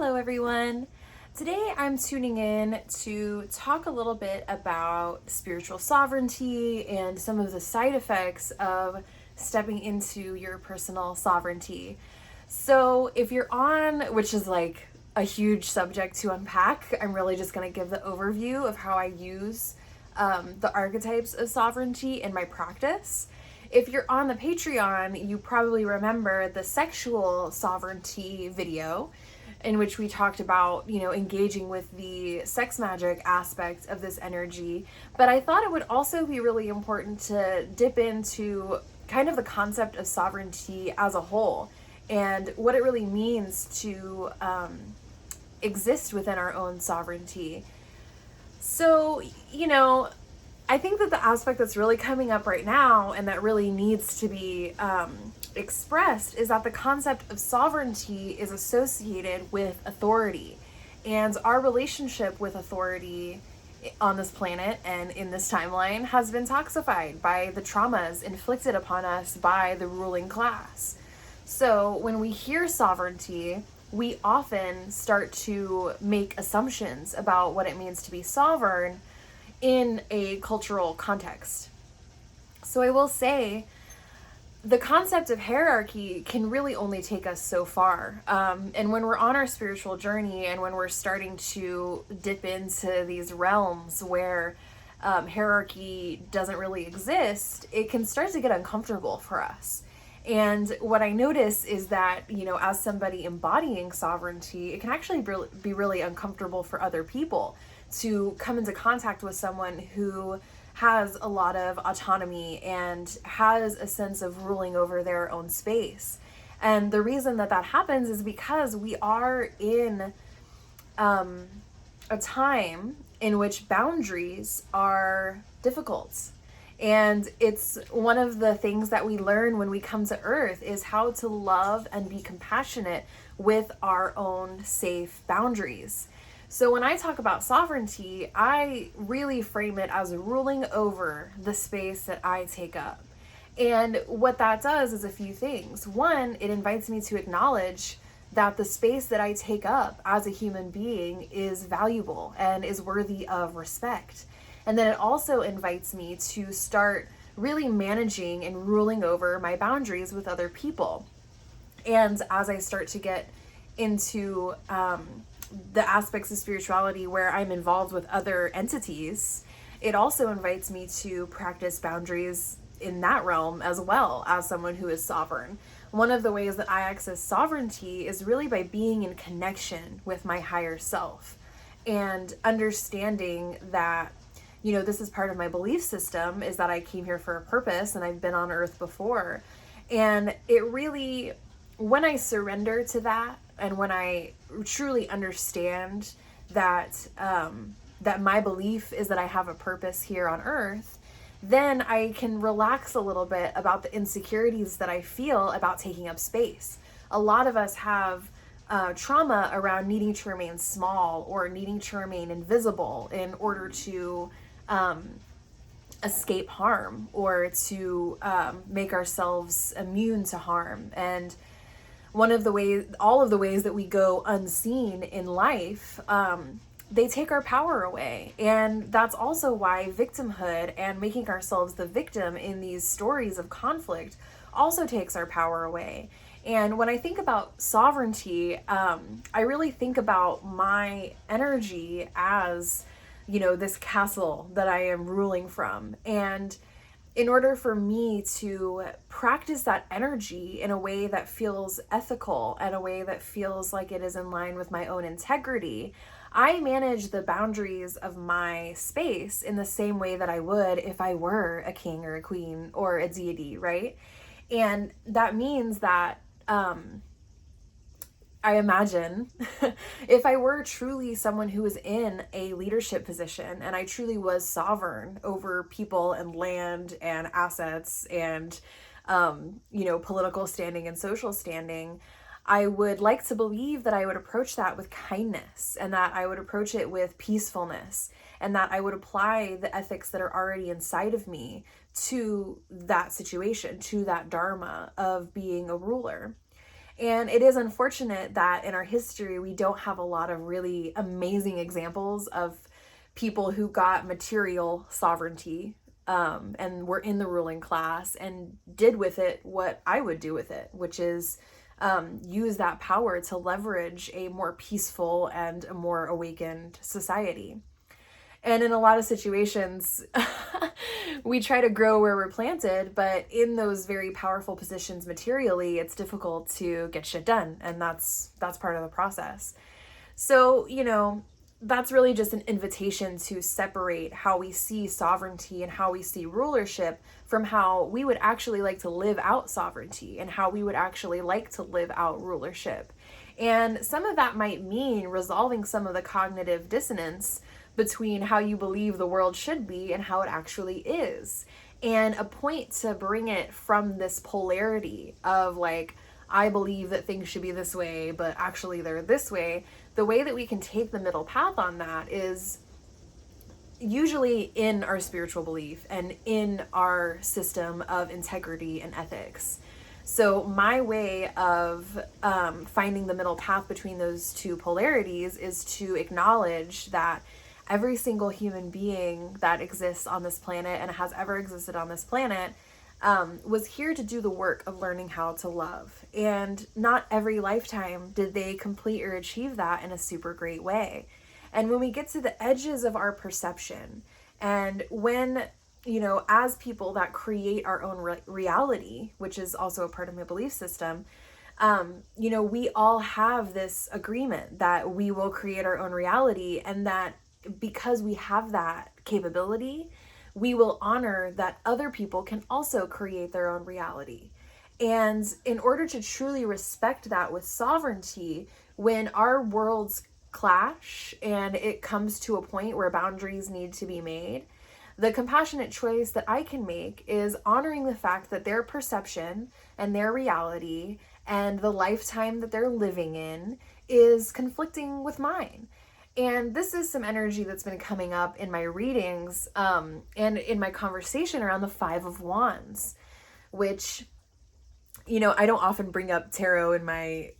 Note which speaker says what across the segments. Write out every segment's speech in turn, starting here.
Speaker 1: Hello everyone. Today I'm tuning in to talk a little bit about spiritual sovereignty and some of the side effects of stepping into your personal sovereignty. So if you're on, which is like a huge subject to unpack, I'm really just going to give the overview of how I use the archetypes of sovereignty in my practice. If you're on the Patreon, you probably remember the sexual sovereignty video in which we talked about, engaging with the sex magic aspect of this energy. But I thought it would also be really important to dip into kind of the concept of sovereignty as a whole and what it really means to exist within our own sovereignty. So, I think that the aspect that's really coming up right now and that really needs to be expressed is that the concept of sovereignty is associated with authority. And our relationship with authority on this planet and in this timeline has been toxified by the traumas inflicted upon us by the ruling class. So when we hear sovereignty, we often start to make assumptions about what it means to be sovereign in a cultural context. So I will say the concept of hierarchy can really only take us so far. And when we're on our spiritual journey and when we're starting to dip into these realms where hierarchy doesn't really exist, it can start to get uncomfortable for us. And what I notice is that, as somebody embodying sovereignty, it can actually be really uncomfortable for other people to come into contact with someone who has a lot of autonomy and has a sense of ruling over their own space. And the reason that happens is because we are in a time in which boundaries are difficult. And it's one of the things that we learn when we come to Earth is how to love and be compassionate with our own safe boundaries. So when I talk about sovereignty, I really frame it as ruling over the space that I take up. And what that does is a few things. One, it invites me to acknowledge that the space that I take up as a human being is valuable and is worthy of respect. And then it also invites me to start really managing and ruling over my boundaries with other people. And as I start to get into the aspects of spirituality where I'm involved with other entities, it also invites me to practice boundaries in that realm as well as someone who is sovereign. One of the ways that I access sovereignty is really by being in connection with my higher self and understanding that, this is part of my belief system, is that I came here for a purpose and I've been on Earth before. And it really, when I surrender to that, and when I truly understand that that my belief is that I have a purpose here on Earth, then I can relax a little bit about the insecurities that I feel about taking up space. A lot of us have trauma around needing to remain small or needing to remain invisible in order to escape harm or to make ourselves immune to harm. And all of the ways that we go unseen in life, they take our power away. And that's also why victimhood and making ourselves the victim in these stories of conflict also takes our power away. And when I think about sovereignty, I really think about my energy as, this castle that I am ruling from. And in order for me to practice that energy in a way that feels ethical and a way that feels like it is in line with my own integrity, I manage the boundaries of my space in the same way that I would if I were a king or a queen or a deity, right? And that means that I imagine if I were truly someone who was in a leadership position and I truly was sovereign over people and land and assets and, political standing and social standing, I would like to believe that I would approach that with kindness and that I would approach it with peacefulness and that I would apply the ethics that are already inside of me to that situation, to that dharma of being a ruler. And it is unfortunate that in our history, we don't have a lot of really amazing examples of people who got material sovereignty, and were in the ruling class and did with it what I would do with it, which is use that power to leverage a more peaceful and a more awakened society. And in a lot of situations, we try to grow where we're planted, but in those very powerful positions materially, it's difficult to get shit done. And that's part of the process. So, that's really just an invitation to separate how we see sovereignty and how we see rulership from how we would actually like to live out sovereignty and how we would actually like to live out rulership. And some of that might mean resolving some of the cognitive dissonance between how you believe the world should be and how it actually is. And a point to bring it from this polarity of like, I believe that things should be this way, but actually they're this way. The way that we can take the middle path on that is usually in our spiritual belief and in our system of integrity and ethics. So my way of finding the middle path between those two polarities is to acknowledge that every single human being that exists on this planet and has ever existed on this planet was here to do the work of learning how to love. And not every lifetime did they complete or achieve that in a super great way. And when we get to the edges of our perception, and when, as people that create our own reality, which is also a part of my belief system, we all have this agreement that we will create our own reality, and that because we have that capability, we will honor that other people can also create their own reality. And in order to truly respect that with sovereignty, when our worlds clash and it comes to a point where boundaries need to be made, the compassionate choice that I can make is honoring the fact that their perception and their reality and the lifetime that they're living in is conflicting with mine. And this is some energy that's been coming up in my readings and in my conversation around the Five of Wands, which, I don't often bring up tarot in my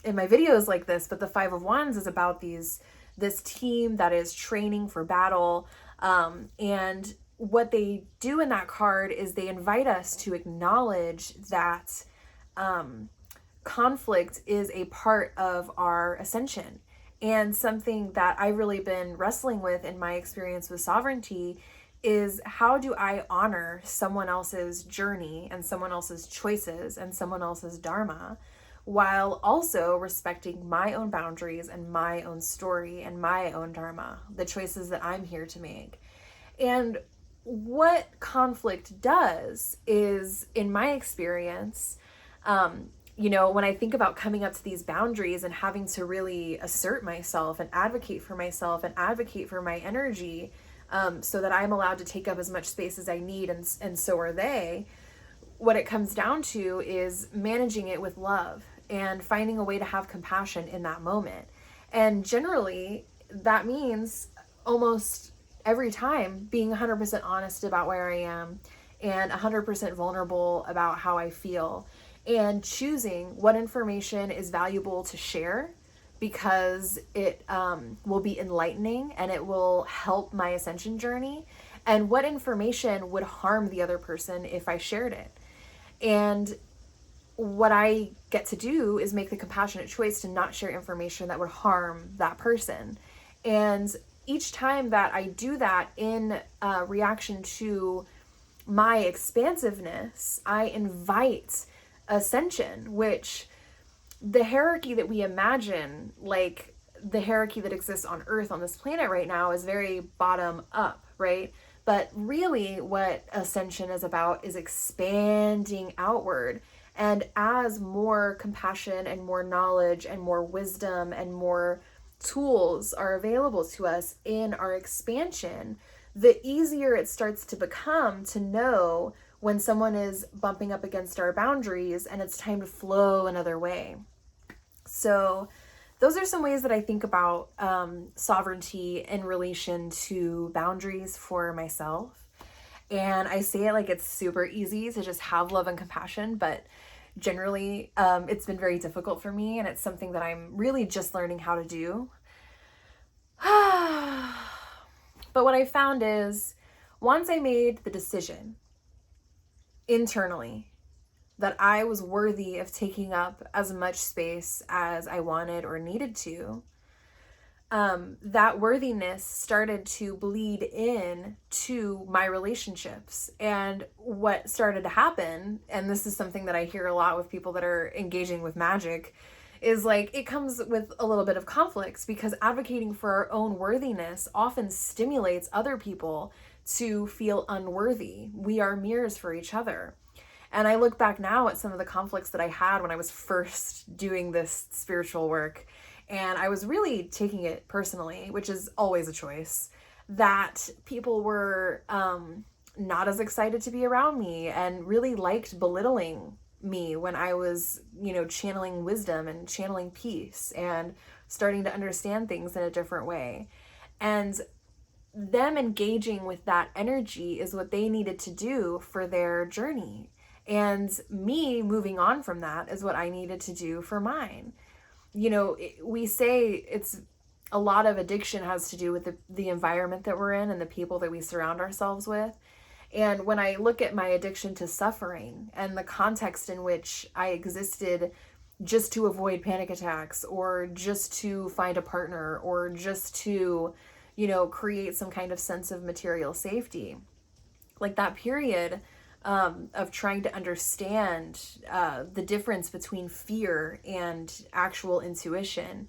Speaker 1: videos like this, but the Five of Wands is about this team that is training for battle. And what they do in that card is they invite us to acknowledge that conflict is a part of our ascension. And something that I've really been wrestling with in my experience with sovereignty is, how do I honor someone else's journey and someone else's choices and someone else's dharma, while also respecting my own boundaries and my own story and my own dharma, the choices that I'm here to make. And what conflict does is, in my experience, when I think about coming up to these boundaries and having to really assert myself and advocate for myself and advocate for my energy, so that I'm allowed to take up as much space as I need, and so are they, what it comes down to is managing it with love and finding a way to have compassion in that moment. And generally, that means almost every time being 100% honest about where I am and 100% vulnerable about how I feel, and choosing what information is valuable to share because it will be enlightening and it will help my ascension journey, and what information would harm the other person if I shared it. And what I get to do is make the compassionate choice to not share information that would harm that person. And each time that I do that in reaction to my expansiveness, I invite ascension, which the hierarchy that we imagine, like the hierarchy that exists on Earth, on this planet right now, is very bottom up, right? But really what ascension is about is expanding outward. And as more compassion and more knowledge and more wisdom and more tools are available to us in our expansion, the easier it starts to become to know when someone is bumping up against our boundaries and it's time to flow another way. So those are some ways that I think about sovereignty in relation to boundaries for myself. And I say it like it's super easy to just have love and compassion, but generally, it's been very difficult for me, and it's something that I'm really just learning how to do. But what I found is, once I made the decision internally that I was worthy of taking up as much space as I wanted or needed to, that worthiness started to bleed in to my relationships. And what started to happen, and this is something that I hear a lot with people that are engaging with magic, is like it comes with a little bit of conflicts, because advocating for our own worthiness often stimulates other people to feel unworthy. We are mirrors for each other. And I look back now at some of the conflicts that I had when I was first doing this spiritual work, and I was really taking it personally, which is always a choice, that people were not as excited to be around me and really liked belittling me when I was, channeling wisdom and channeling peace and starting to understand things in a different way. And them engaging with that energy is what they needed to do for their journey. And me moving on from that is what I needed to do for mine. We say it's a lot of addiction has to do with the environment that we're in and the people that we surround ourselves with. And when I look at my addiction to suffering and the context in which I existed just to avoid panic attacks, or just to find a partner, or just to, create some kind of sense of material safety, like that period of trying to understand the difference between fear and actual intuition,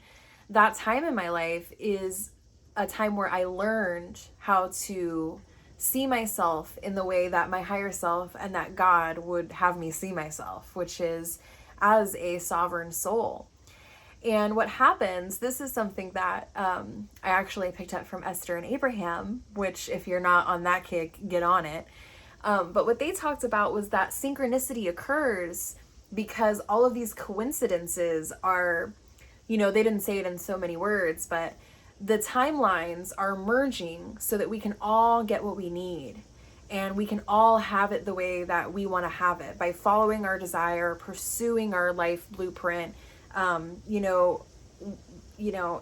Speaker 1: that time in my life is a time where I learned how to see myself in the way that my higher self and that God would have me see myself, which is as a sovereign soul. And what happens, this is something that I actually picked up from Esther and Abraham, which if you're not on that kick, get on it. But what they talked about was that synchronicity occurs because all of these coincidences are, they didn't say it in so many words, but the timelines are merging so that we can all get what we need. And we can all have it the way that we want to have it by following our desire, pursuing our life blueprint,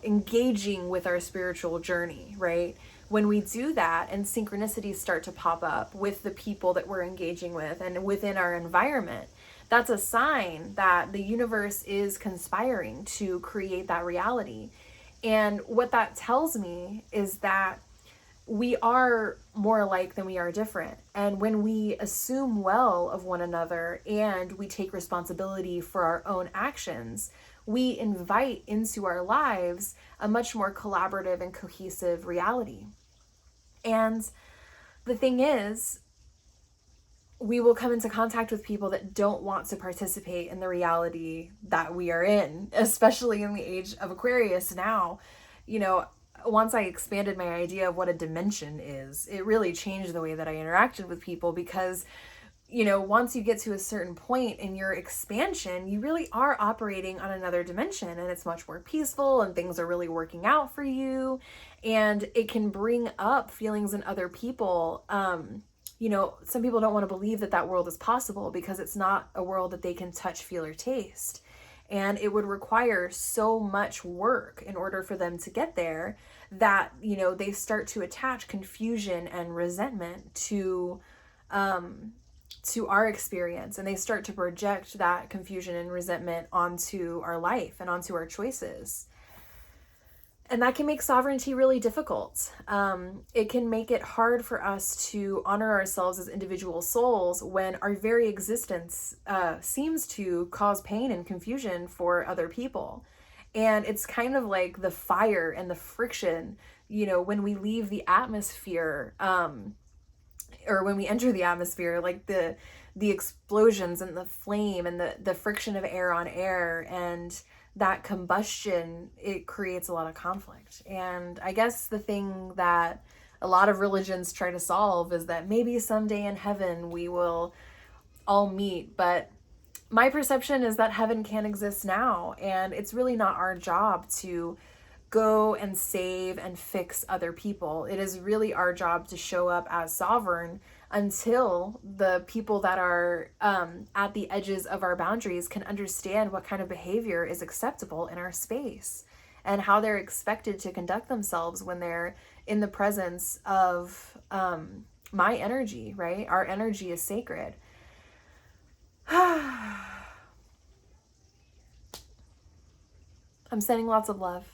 Speaker 1: engaging with our spiritual journey, right? When we do that and synchronicities start to pop up with the people that we're engaging with and within our environment, that's a sign that the universe is conspiring to create that reality. And what that tells me is that we are more alike than we are different. And when we assume well of one another and we take responsibility for our own actions, we invite into our lives a much more collaborative and cohesive reality. And the thing is, we will come into contact with people that don't want to participate in the reality that we are in, especially in the age of Aquarius now. Once I expanded my idea of what a dimension is, it really changed the way that I interacted with people, because once you get to a certain point in your expansion, you really are operating on another dimension, and it's much more peaceful and things are really working out for you. And it can bring up feelings in other people. Some people don't want to believe that world is possible because it's not a world that they can touch, feel, or taste. And it would require so much work in order for them to get there that, they start to attach confusion and resentment to our experience, and they start to project that confusion and resentment onto our life and onto our choices. And that can make sovereignty really difficult. It can make it hard for us to honor ourselves as individual souls when our very existence seems to cause pain and confusion for other people. And it's kind of like the fire and the friction, when we leave the atmosphere, or when we enter the atmosphere, like the explosions and the flame and the friction of air on air and that combustion, it creates a lot of conflict. And I guess the thing that a lot of religions try to solve is that maybe someday in heaven we will all meet. But my perception is that heaven can't exist now, and it's really not our job to go and save and fix other people. It is really our job to show up as sovereign until the people that are at the edges of our boundaries can understand what kind of behavior is acceptable in our space and how they're expected to conduct themselves when they're in the presence of my energy, right? Our energy is sacred. I'm sending lots of love.